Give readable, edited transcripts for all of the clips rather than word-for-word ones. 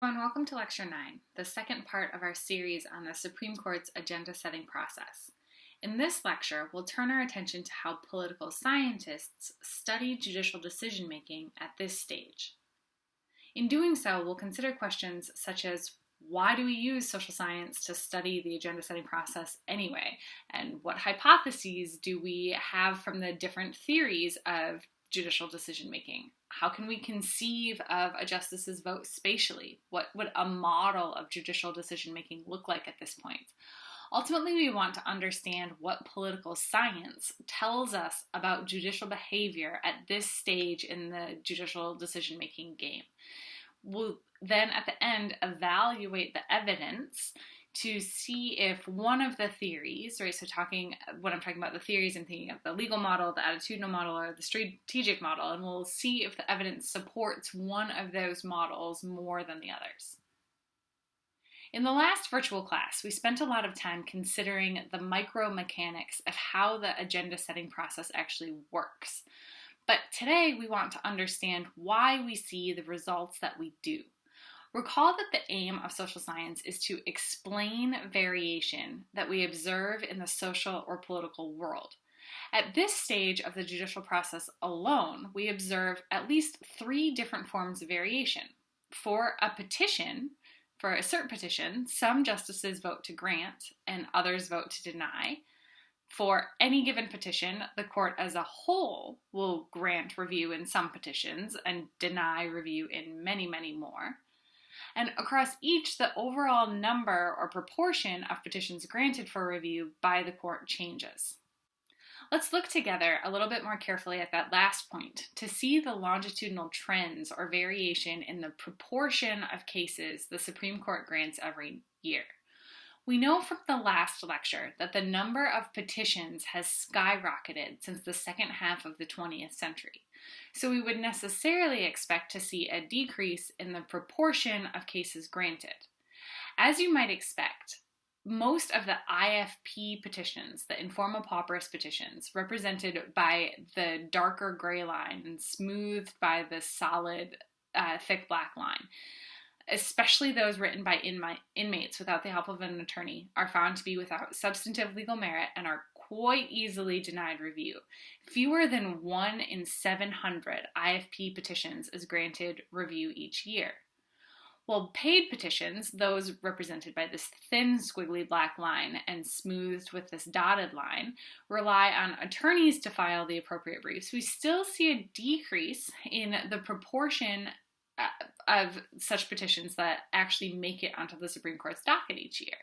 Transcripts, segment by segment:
And welcome to Lecture 9, the second part of our series on the Supreme Court's agenda setting process. In this lecture, we'll turn our attention to how political scientists study judicial decision making at this stage. In doing so, we'll consider questions such as why do we use social science to study the agenda setting process anyway? And what hypotheses do we have from the different theories of judicial decision making? How can we conceive of a justice's vote spatially? What would a model of judicial decision making look like at this point? Ultimately, we want to understand what political science tells us about judicial behavior at this stage in the judicial decision making game. We'll then at the end evaluate the evidence to see if one of the theories, right, so when I'm talking about the theories, I'm thinking of the legal model, the attitudinal model, or the strategic model, and we'll see if the evidence supports one of those models more than the others. In the last virtual class, we spent a lot of time considering the micromechanics of how the agenda setting process actually works. But today we want to understand why we see the results that we do. Recall that the aim of social science is to explain variation that we observe in the social or political world. At this stage of the judicial process alone, we observe at least 3 different forms of variation. For a cert petition, some justices vote to grant and others vote to deny. For any given petition, the court as a whole will grant review in some petitions and deny review in many, many more. And across each, the overall number or proportion of petitions granted for review by the court changes. Let's look together a little bit more carefully at that last point to see the longitudinal trends or variation in the proportion of cases the Supreme Court grants every year. We know from the last lecture that the number of petitions has skyrocketed since the second half of the 20th century. So we would necessarily expect to see a decrease in the proportion of cases granted. As you might expect, most of the IFP petitions, the informal pauperis petitions, represented by the darker gray line and smoothed by the solid, thick black line, especially those written by inmates without the help of an attorney, are found to be without substantive legal merit and are quite easily denied review. Fewer than 1 in 700 IFP petitions is granted review each year. While paid petitions, those represented by this thin squiggly black line and smoothed with this dotted line, rely on attorneys to file the appropriate briefs, we still see a decrease in the proportion of such petitions that actually make it onto the Supreme Court's docket each year.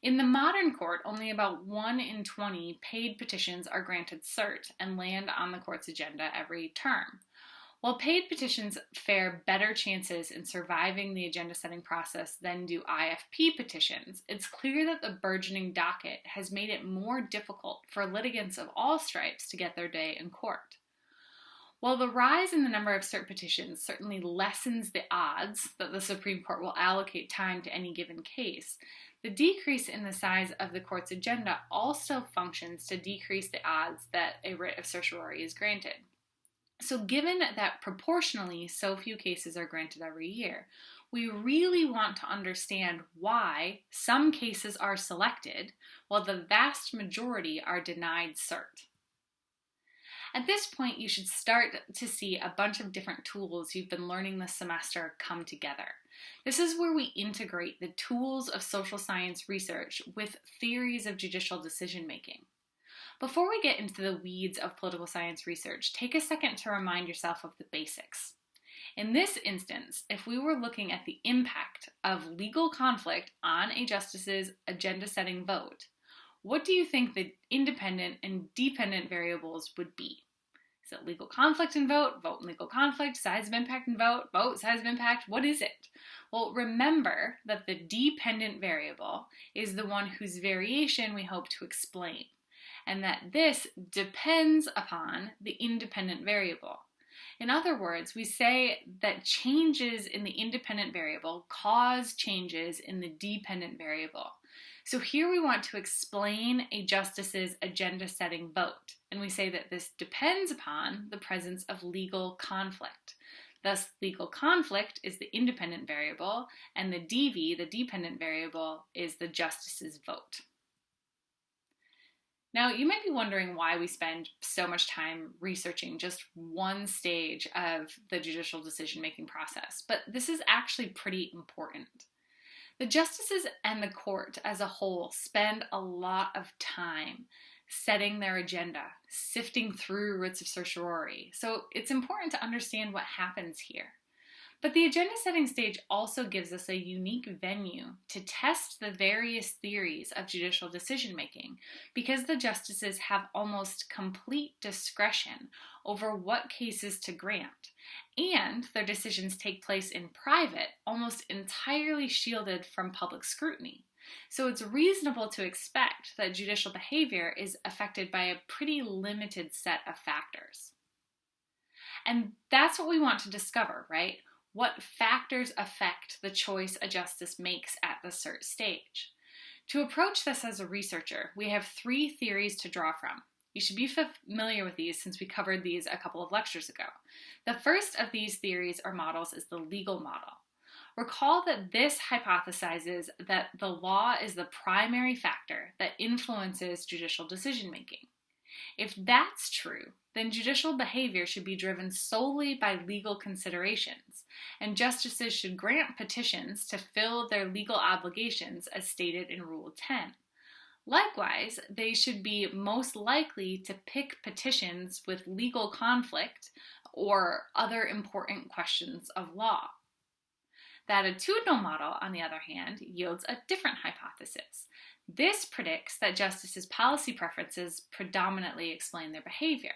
In the modern court, only about 1 in 20 paid petitions are granted cert and land on the court's agenda every term. While paid petitions fare better chances in surviving the agenda setting process than do IFP petitions, it's clear that the burgeoning docket has made it more difficult for litigants of all stripes to get their day in court. While the rise in the number of cert petitions certainly lessens the odds that the Supreme Court will allocate time to any given case, the decrease in the size of the court's agenda also functions to decrease the odds that a writ of certiorari is granted. So given that proportionally so few cases are granted every year, we really want to understand why some cases are selected while the vast majority are denied cert. At this point, you should start to see a bunch of different tools you've been learning this semester come together. This is where we integrate the tools of social science research with theories of judicial decision making. Before we get into the weeds of political science research, take a second to remind yourself of the basics. In this instance, if we were looking at the impact of legal conflict on a justice's agenda-setting vote, what do you think the independent and dependent variables would be? Is it legal conflict and vote and legal conflict, size of impact and vote, size of impact? What is it? Well, remember that the dependent variable is the one whose variation we hope to explain, and that this depends upon the independent variable. In other words, we say that changes in the independent variable cause changes in the dependent variable. So here we want to explain a justice's agenda-setting vote, and we say that this depends upon the presence of legal conflict. Thus, legal conflict is the independent variable, and the DV, the dependent variable, is the justice's vote. Now, you might be wondering why we spend so much time researching just one stage of the judicial decision-making process, but this is actually pretty important. The justices and the court as a whole spend a lot of time setting their agenda, sifting through writs of certiorari, so it's important to understand what happens here. But the agenda setting stage also gives us a unique venue to test the various theories of judicial decision making because the justices have almost complete discretion over what cases to grant, and their decisions take place in private, almost entirely shielded from public scrutiny. So it's reasonable to expect that judicial behavior is affected by a pretty limited set of factors. And that's what we want to discover, right? What factors affect the choice a justice makes at the cert stage? To approach this as a researcher, we have 3 theories to draw from. You should be familiar with these since we covered these a couple of lectures ago. The first of these theories or models is the legal model. Recall that this hypothesizes that the law is the primary factor that influences judicial decision making. If that's true, then judicial behavior should be driven solely by legal considerations, and justices should grant petitions to fill their legal obligations as stated in Rule 10. Likewise, they should be most likely to pick petitions with legal conflict or other important questions of law. The attitudinal model, on the other hand, yields a different hypothesis. This predicts that justices' policy preferences predominantly explain their behavior.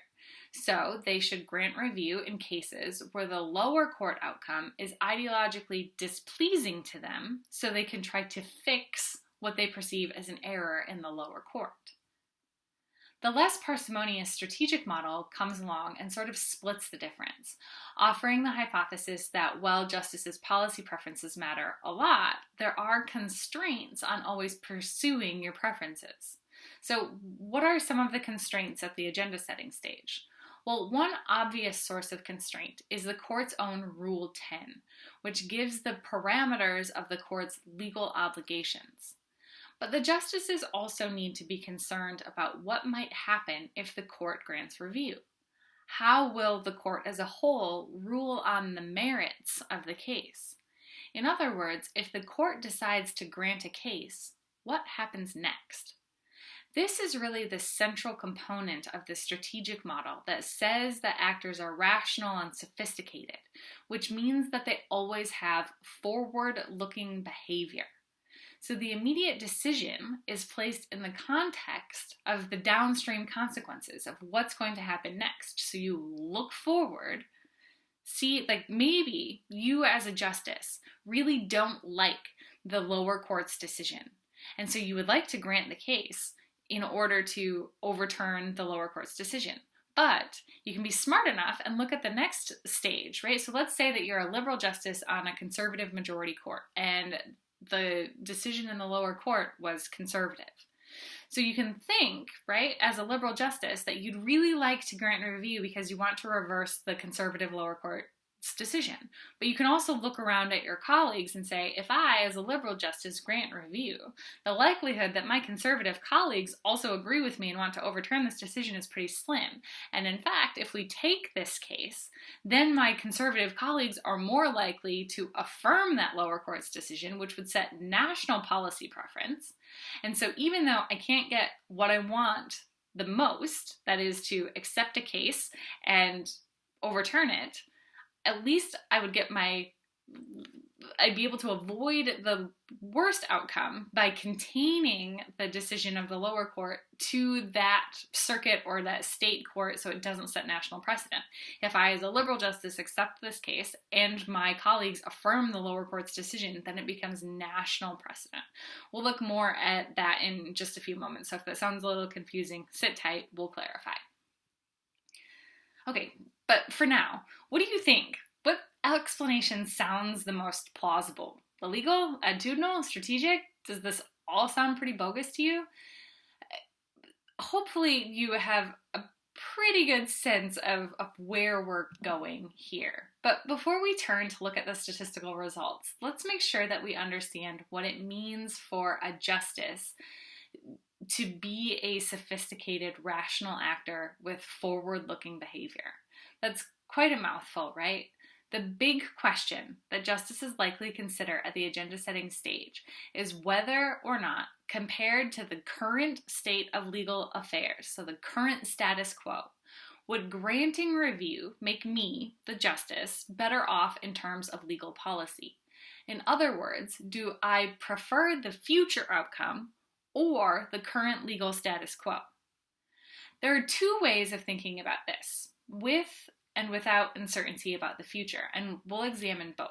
So they should grant review in cases where the lower court outcome is ideologically displeasing to them, so they can try to fix what they perceive as an error in the lower court. The less parsimonious strategic model comes along and sort of splits the difference, offering the hypothesis that while justices' policy preferences matter a lot, there are constraints on always pursuing your preferences. So what are some of the constraints at the agenda setting stage? Well, one obvious source of constraint is the court's own Rule 10, which gives the parameters of the court's legal obligations. But the justices also need to be concerned about what might happen if the court grants review. How will the court as a whole rule on the merits of the case? In other words, if the court decides to grant a case, what happens next? This is really the central component of the strategic model that says that actors are rational and sophisticated, which means that they always have forward-looking behavior. So the immediate decision is placed in the context of the downstream consequences of what's going to happen next. So you look forward, see, like maybe you as a justice really don't like the lower court's decision. And so you would like to grant the case in order to overturn the lower court's decision. But you can be smart enough and look at the next stage, right? So let's say that you're a liberal justice on a conservative majority court and the decision in the lower court was conservative. So you can think, right, as a liberal justice that you'd really like to grant review because you want to reverse the conservative lower court's decision. But you can also look around at your colleagues and say, if I, as a liberal justice, grant review, the likelihood that my conservative colleagues also agree with me and want to overturn this decision is pretty slim. And in fact, if we take this case, then my conservative colleagues are more likely to affirm that lower court's decision, which would set national policy preference. And so even though I can't get what I want the most, that is to accept a case and overturn it, at least I'd be able to avoid the worst outcome by containing the decision of the lower court to that circuit or that state court so it doesn't set national precedent. If I, as a liberal justice, accept this case and my colleagues affirm the lower court's decision, then it becomes national precedent. We'll look more at that in just a few moments, so if that sounds a little confusing, sit tight, we'll clarify. Okay, but for now, what do you think? What explanation sounds the most plausible? The legal, attitudinal, strategic? Does this all sound pretty bogus to you? Hopefully you have a pretty good sense of where we're going here. But before we turn to look at the statistical results, let's make sure that we understand what it means for a justice to be a sophisticated, rational actor with forward-looking behavior. That's quite a mouthful, right? The big question that justices likely consider at the agenda-setting stage is whether or not, compared to the current state of legal affairs, so the current status quo, would granting review make me, the justice, better off in terms of legal policy? In other words, do I prefer the future outcome or the current legal status quo? There are two ways of thinking about this, with and without uncertainty about the future, and we'll examine both.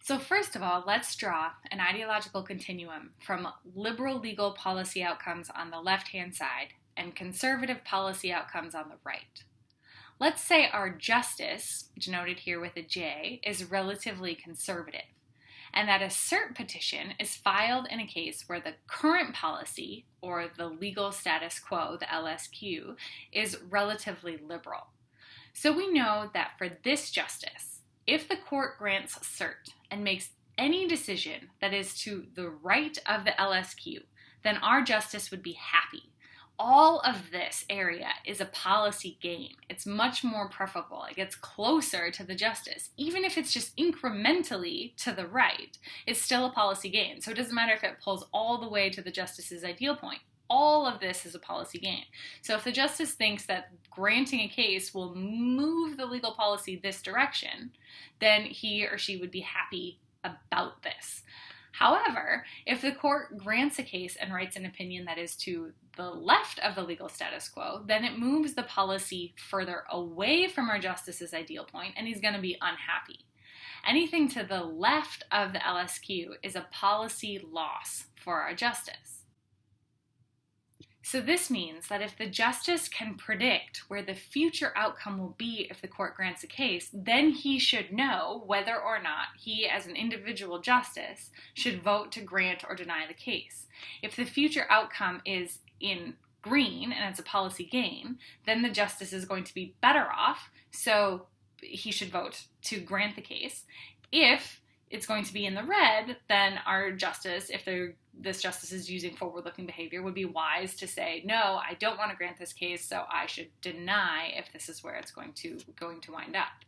So first of all, let's draw an ideological continuum from liberal legal policy outcomes on the left-hand side and conservative policy outcomes on the right. Let's say our justice, denoted here with a J, is relatively conservative, and that a cert petition is filed in a case where the current policy, or the legal status quo, the LSQ, is relatively liberal. So we know that for this justice, if the court grants cert and makes any decision that is to the right of the LSQ, then our justice would be happy. All of this area is a policy gain. It's much more preferable. It gets closer to the justice. Even if it's just incrementally to the right, it's still a policy gain. So it doesn't matter if it pulls all the way to the justice's ideal point. All of this is a policy gain. So if the justice thinks that granting a case will move the legal policy this direction, then he or she would be happy about this. However, if the court grants a case and writes an opinion that is to the left of the legal status quo, then it moves the policy further away from our justice's ideal point, and he's going to be unhappy. Anything to the left of the LSQ is a policy loss for our justice. So this means that if the justice can predict where the future outcome will be if the court grants a case, then he should know whether or not he, as an individual justice, should vote to grant or deny the case. If the future outcome is in green and it's a policy gain, then the justice is going to be better off, so he should vote to grant the case. If it's going to be in the red, then our justice, if this justice is using forward-looking behavior, would be wise to say, no, I don't want to grant this case, so I should deny if this is where it's going to wind up.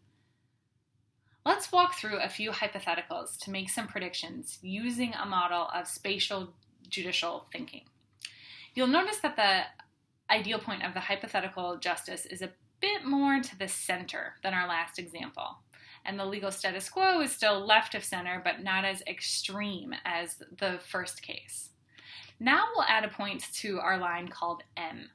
Let's walk through a few hypotheticals to make some predictions using a model of spatial judicial thinking. You'll notice that the ideal point of the hypothetical justice is a bit more to the center than our last example. And the legal status quo is still left of center, but not as extreme as the first case. Now we'll add a point to our line called M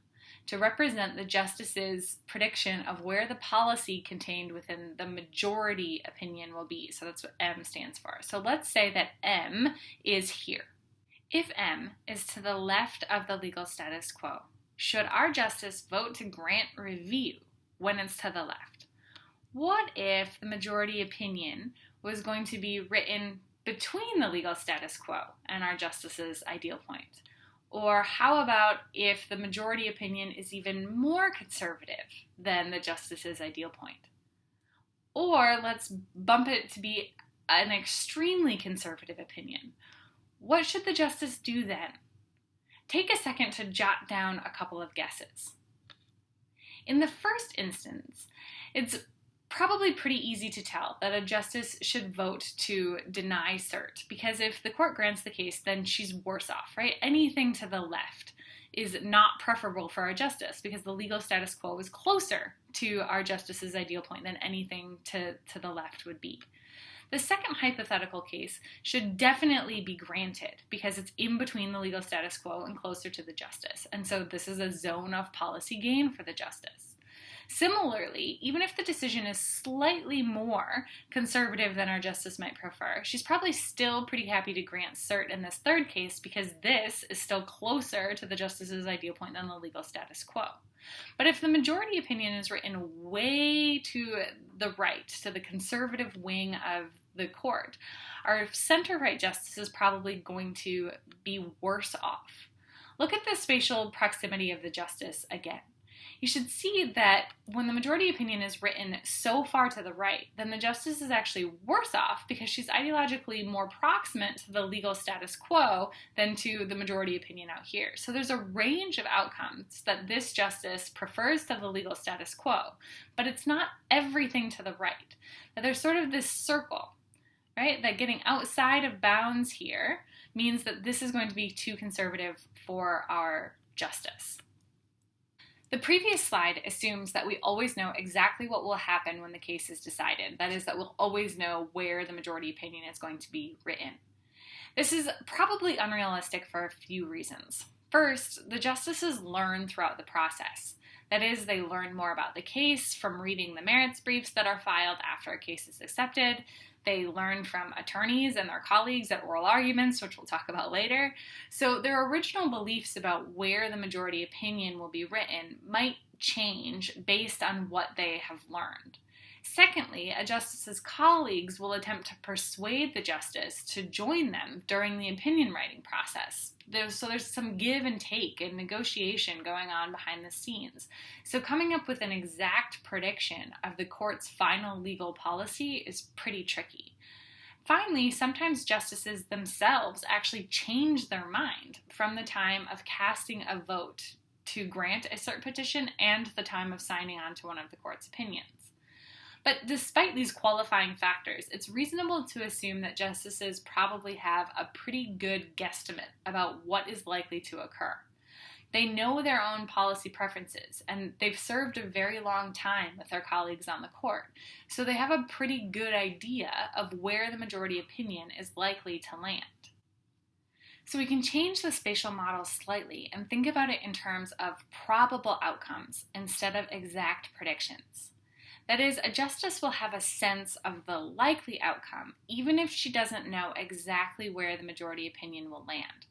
to represent the justice's prediction of where the policy contained within the majority opinion will be. So that's what M stands for. So let's say that M is here. If M is to the left of the legal status quo, should our justice vote to grant review when it's to the left? What if the majority opinion was going to be written between the legal status quo and our justice's ideal point? Or how about if the majority opinion is even more conservative than the justice's ideal point? Or let's bump it to be an extremely conservative opinion. What should the justice do then? Take a second to jot down a couple of guesses. In the first instance, it's probably pretty easy to tell that a justice should vote to deny cert, because if the court grants the case, then she's worse off, right? Anything to the left is not preferable for our justice because the legal status quo is closer to our justice's ideal point than anything to the left would be. The second hypothetical case should definitely be granted because it's in between the legal status quo and closer to the justice, and so this is a zone of policy gain for the justice. Similarly, even if the decision is slightly more conservative than our justice might prefer, she's probably still pretty happy to grant cert in this third case because this is still closer to the justice's ideal point than the legal status quo. But if the majority opinion is written way to the right, to the conservative wing of the court, our center-right justice is probably going to be worse off. Look at the spatial proximity of the justice again. You should see that when the majority opinion is written so far to the right, then the justice is actually worse off because she's ideologically more proximate to the legal status quo than to the majority opinion out here. So there's a range of outcomes that this justice prefers to the legal status quo, but it's not everything to the right. That there's sort of this circle, right? That getting outside of bounds here means that this is going to be too conservative for our justice. The previous slide assumes that we always know exactly what will happen when the case is decided. That is, that we'll always know where the majority opinion is going to be written. This is probably unrealistic for a few reasons. First, the justices learn throughout the process. That is, they learn more about the case from reading the merits briefs that are filed after a case is accepted. They learn from attorneys and their colleagues at oral arguments, which we'll talk about later. So their original beliefs about where the majority opinion will be written might change based on what they have learned. Secondly, a justice's colleagues will attempt to persuade the justice to join them during the opinion writing process. There's some give and take and negotiation going on behind the scenes. So coming up with an exact prediction of the court's final legal policy is pretty tricky. Finally, sometimes justices themselves actually change their mind from the time of casting a vote to grant a cert petition and the time of signing on to one of the court's opinions. But despite these qualifying factors, it's reasonable to assume that justices probably have a pretty good guesstimate about what is likely to occur. They know their own policy preferences, and they've served a very long time with their colleagues on the court, so they have a pretty good idea of where the majority opinion is likely to land. So we can change the spatial model slightly and think about it in terms of probable outcomes instead of exact predictions. That is, a justice will have a sense of the likely outcome, even if she doesn't know exactly where the majority opinion will land.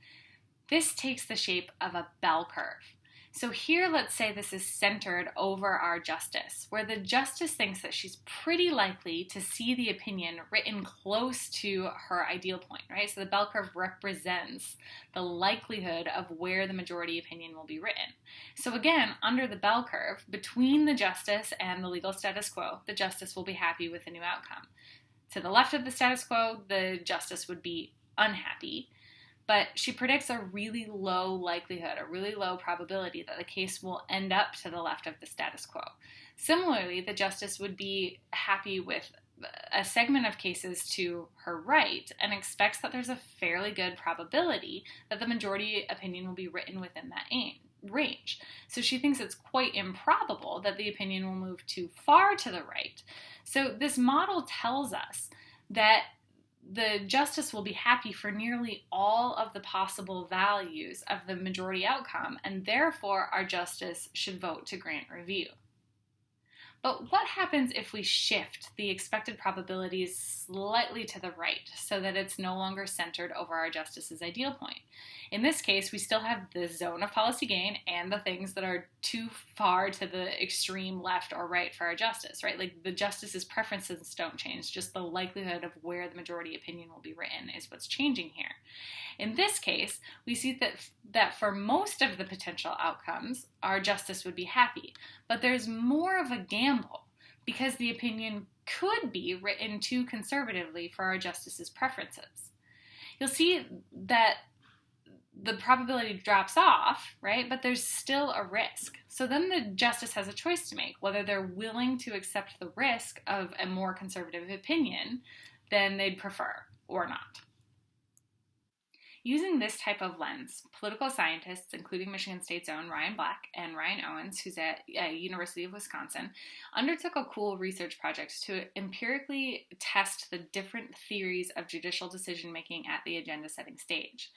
This takes the shape of a bell curve. So here, let's say this is centered over our justice, where the justice thinks that she's pretty likely to see the opinion written close to her ideal point, right? So the bell curve represents the likelihood of where the majority opinion will be written. So again, under the bell curve, between the justice and the legal status quo, the justice will be happy with the new outcome. To the left of the status quo, the justice would be unhappy. But she predicts a really low likelihood, a really low probability that the case will end up to the left of the status quo. Similarly, the justice would be happy with a segment of cases to her right and expects that there's a fairly good probability that the majority opinion will be written within that range. So she thinks it's quite improbable that the opinion will move too far to the right. So this model tells us that the justice will be happy for nearly all of the possible values of the majority outcome, and therefore our justice should vote to grant review. But what happens if we shift the expected probabilities slightly to the right so that it's no longer centered over our justice's ideal point? In this case, we still have the zone of policy gain and the things that are too far to the extreme left or right for our justice, right? Like the justice's preferences don't change, just the likelihood of where the majority opinion will be written is what's changing here. In this case, we see that for most of the potential outcomes, our justice would be happy, but there's more of a gamble because the opinion could be written too conservatively for our justice's preferences. You'll see that the probability drops off, right? But there's still a risk. So then the justice has a choice to make, whether they're willing to accept the risk of a more conservative opinion than they'd prefer or not. Using this type of lens, political scientists, including Michigan State's own Ryan Black and Ryan Owens, who's at University of Wisconsin, undertook a cool research project to empirically test the different theories of judicial decision-making at the agenda-setting stage.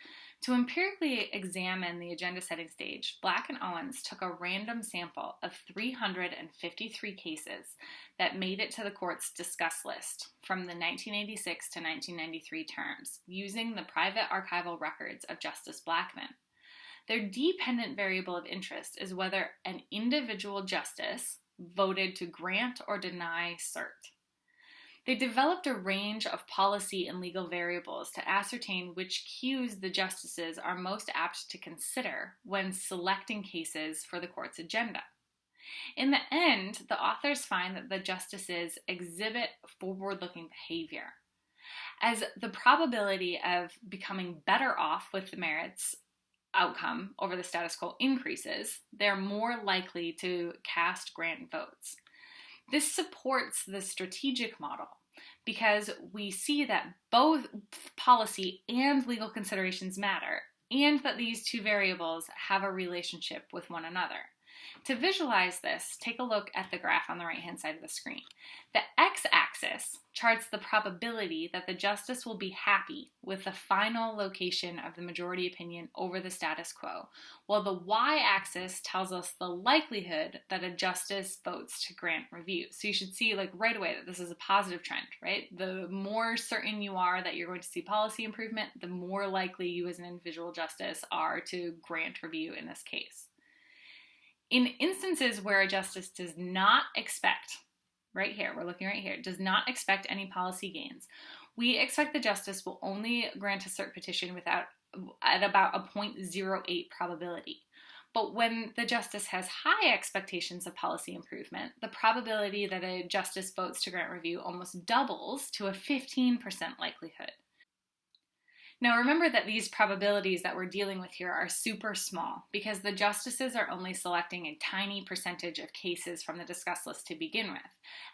To empirically examine the agenda-setting stage, Black and Owens took a random sample of 353 cases that made it to the court's discuss list from the 1986 to 1993 terms, using the private archival records of Justice Blackmun. Their dependent variable of interest is whether an individual justice voted to grant or deny cert. They developed a range of policy and legal variables to ascertain which cues the justices are most apt to consider when selecting cases for the court's agenda. In the end, the authors find that the justices exhibit forward-looking behavior. As the probability of becoming better off with the merits outcome over the status quo increases, they're more likely to cast grant votes. This supports the strategic model because we see that both policy and legal considerations matter, and that these two variables have a relationship with one another. To visualize this, take a look at the graph on the right-hand side of the screen. The x-axis charts the probability that the justice will be happy with the final location of the majority opinion over the status quo, while the y-axis tells us the likelihood that a justice votes to grant review. So you should see right away that this is a positive trend, right? The more certain you are that you're going to see policy improvement, the more likely you as an individual justice are to grant review in this case. In instances where a justice does not expect, right here, we're looking right here, does not expect any policy gains, we expect the justice will only grant a cert petition at about a 0.08 probability. But when the justice has high expectations of policy improvement, the probability that a justice votes to grant review almost doubles to a 15% likelihood. Now remember that these probabilities that we're dealing with here are super small because the justices are only selecting a tiny percentage of cases from the discuss list to begin with.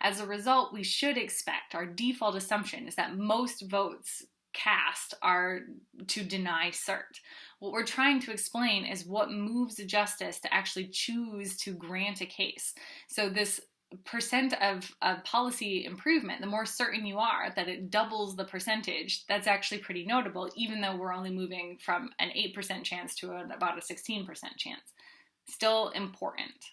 As a result, we should expect, our default assumption is that most votes cast are to deny cert. What we're trying to explain is what moves a justice to actually choose to grant a case. So this percent of policy improvement, the more certain you are that it doubles the percentage, that's actually pretty notable, even though we're only moving from an 8% chance to about a 16% chance. Still important.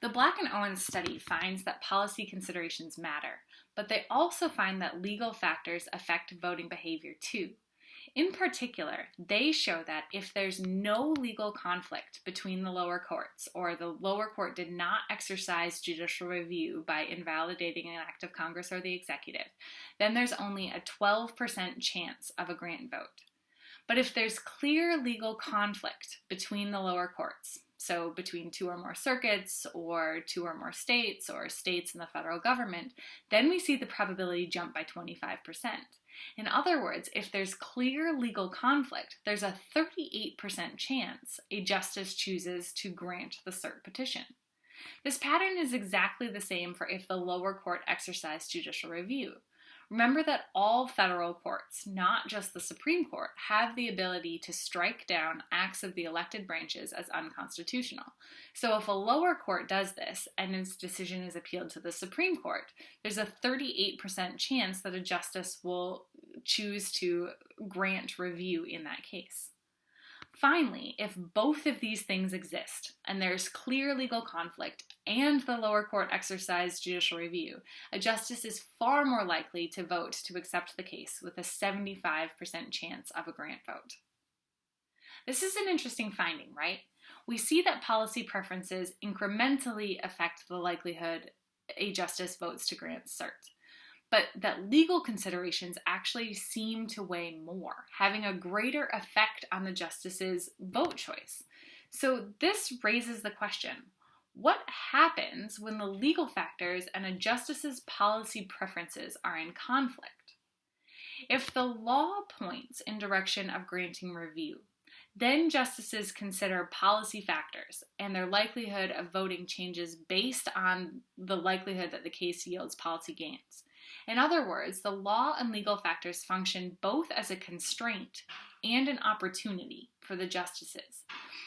The Black and Owens study finds that policy considerations matter, but they also find that legal factors affect voting behavior too. In particular, they show that if there's no legal conflict between the lower courts, or the lower court did not exercise judicial review by invalidating an act of Congress or the executive, then there's only a 12% chance of a grant vote. But if there's clear legal conflict between the lower courts, so between two or more circuits, or two or more states, or states and the federal government, then we see the probability jump by 25%. In other words, if there's clear legal conflict, there's a 38% chance a justice chooses to grant the cert petition. This pattern is exactly the same for if the lower court exercised judicial review. Remember that all federal courts, not just the Supreme Court, have the ability to strike down acts of the elected branches as unconstitutional. So if a lower court does this and its decision is appealed to the Supreme Court, there's a 38% chance that a justice will choose to grant review in that case. Finally, if both of these things exist, and there's clear legal conflict, and the lower court exercised judicial review, a justice is far more likely to vote to accept the case with a 75% chance of a grant vote. This is an interesting finding, right? We see that policy preferences incrementally affect the likelihood a justice votes to grant cert, but that legal considerations actually seem to weigh more, having a greater effect on the justice's vote choice. So this raises the question, what happens when the legal factors and a justice's policy preferences are in conflict? If the law points in direction of granting review, then justices consider policy factors, and their likelihood of voting changes based on the likelihood that the case yields policy gains. In other words, the law and legal factors function both as a constraint and an opportunity for the justices.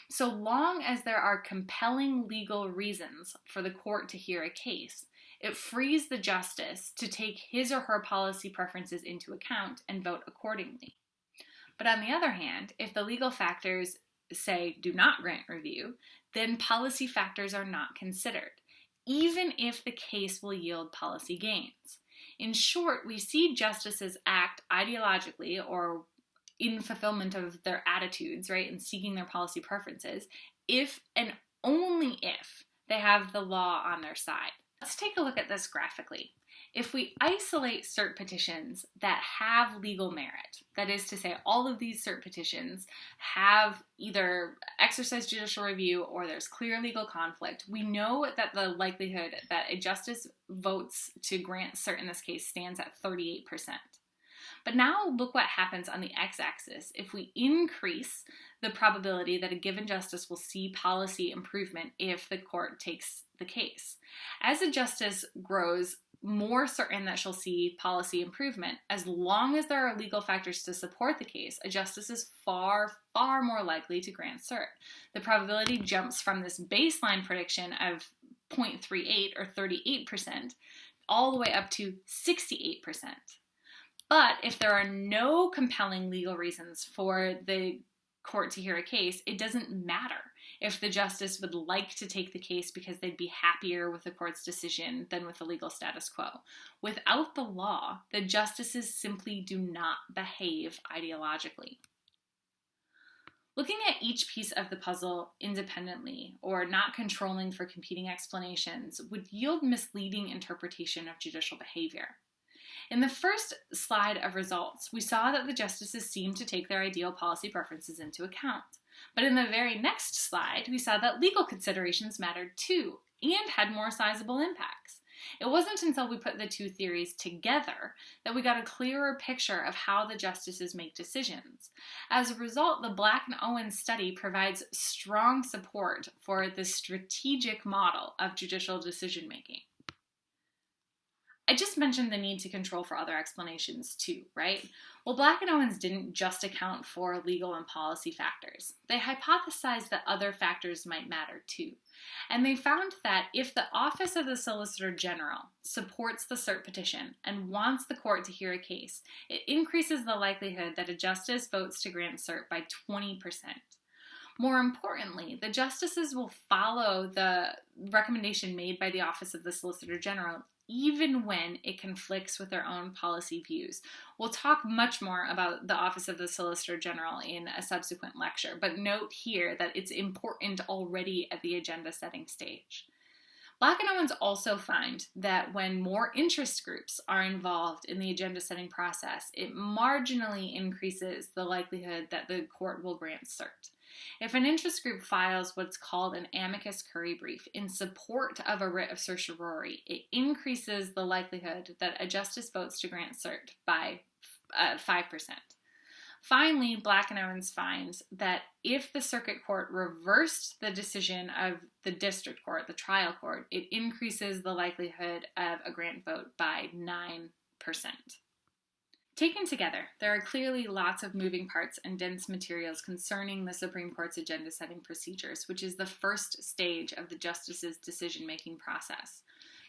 So long as there are compelling legal reasons for the court to hear a case, it frees the justice to take his or her policy preferences into account and vote accordingly. But on the other hand, if the legal factors say do not grant review, then policy factors are not considered, even if the case will yield policy gains. In short, we see justices act ideologically or in fulfillment of their attitudes, right, and seeking their policy preferences, if and only if they have the law on their side. Let's take a look at this graphically. If we isolate cert petitions that have legal merit, that is to say, all of these cert petitions have either exercised judicial review or there's clear legal conflict, we know that the likelihood that a justice votes to grant cert in this case stands at 38%. But now look what happens on the x-axis if we increase the probability that a given justice will see policy improvement if the court takes the case. As a justice grows more certain that she'll see policy improvement, as long as there are legal factors to support the case, a justice is far, far more likely to grant cert. The probability jumps from this baseline prediction of 0.38 or 38% all the way up to 68%. But if there are no compelling legal reasons for the court to hear a case, it doesn't matter if the justice would like to take the case because they'd be happier with the court's decision than with the legal status quo. Without the law, the justices simply do not behave ideologically. Looking at each piece of the puzzle independently or not controlling for competing explanations would yield misleading interpretation of judicial behavior. In the first slide of results, we saw that the justices seemed to take their ideal policy preferences into account. But in the very next slide, we saw that legal considerations mattered too, and had more sizable impacts. It wasn't until we put the two theories together that we got a clearer picture of how the justices make decisions. As a result, the Black and Owen study provides strong support for the strategic model of judicial decision-making. I just mentioned the need to control for other explanations too, right? Well, Black and Owens didn't just account for legal and policy factors. They hypothesized that other factors might matter too. And they found that if the Office of the Solicitor General supports the cert petition and wants the court to hear a case, it increases the likelihood that a justice votes to grant cert by 20%. More importantly, the justices will follow the recommendation made by the Office of the Solicitor General even when it conflicts with their own policy views. We'll talk much more about the Office of the Solicitor General in a subsequent lecture, but note here that it's important already at the agenda setting stage. Black and Owens also find that when more interest groups are involved in the agenda setting process, it marginally increases the likelihood that the court will grant cert. If an interest group files what's called an amicus curiae brief in support of a writ of certiorari, it increases the likelihood that a justice votes to grant cert by 5%. Finally, Black and Owens finds that if the circuit court reversed the decision of the district court, the trial court, it increases the likelihood of a grant vote by 9%. Taken together, there are clearly lots of moving parts and dense materials concerning the Supreme Court's agenda-setting procedures, which is the first stage of the justice's decision-making process.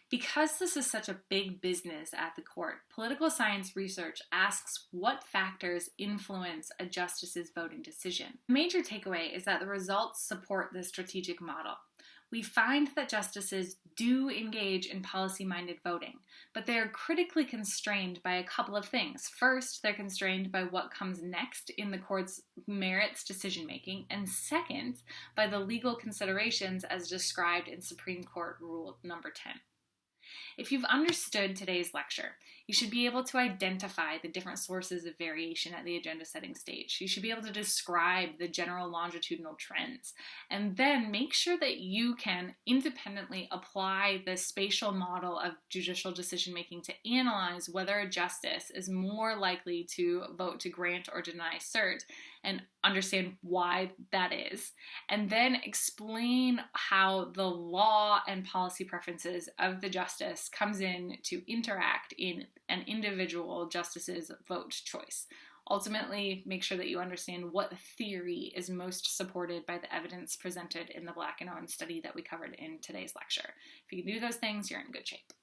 Because this is such a big business at the court, political science research asks what factors influence a justice's voting decision. The major takeaway is that the results support the strategic model. We find that justices do engage in policy-minded voting, but they are critically constrained by a couple of things. First, they're constrained by what comes next in the court's merits decision-making, and second, by the legal considerations as described in Supreme Court Rule Number 10. If you've understood today's lecture, you should be able to identify the different sources of variation at the agenda setting stage. You should be able to describe the general longitudinal trends, and then make sure that you can independently apply the spatial model of judicial decision making to analyze whether a justice is more likely to vote to grant or deny cert, and understand why that is, and then explain how the law and policy preferences of the justice comes in to interact in an individual justice's vote choice. Ultimately, make sure that you understand what theory is most supported by the evidence presented in the Black and Owens study that we covered in today's lecture. If you can do those things, you're in good shape.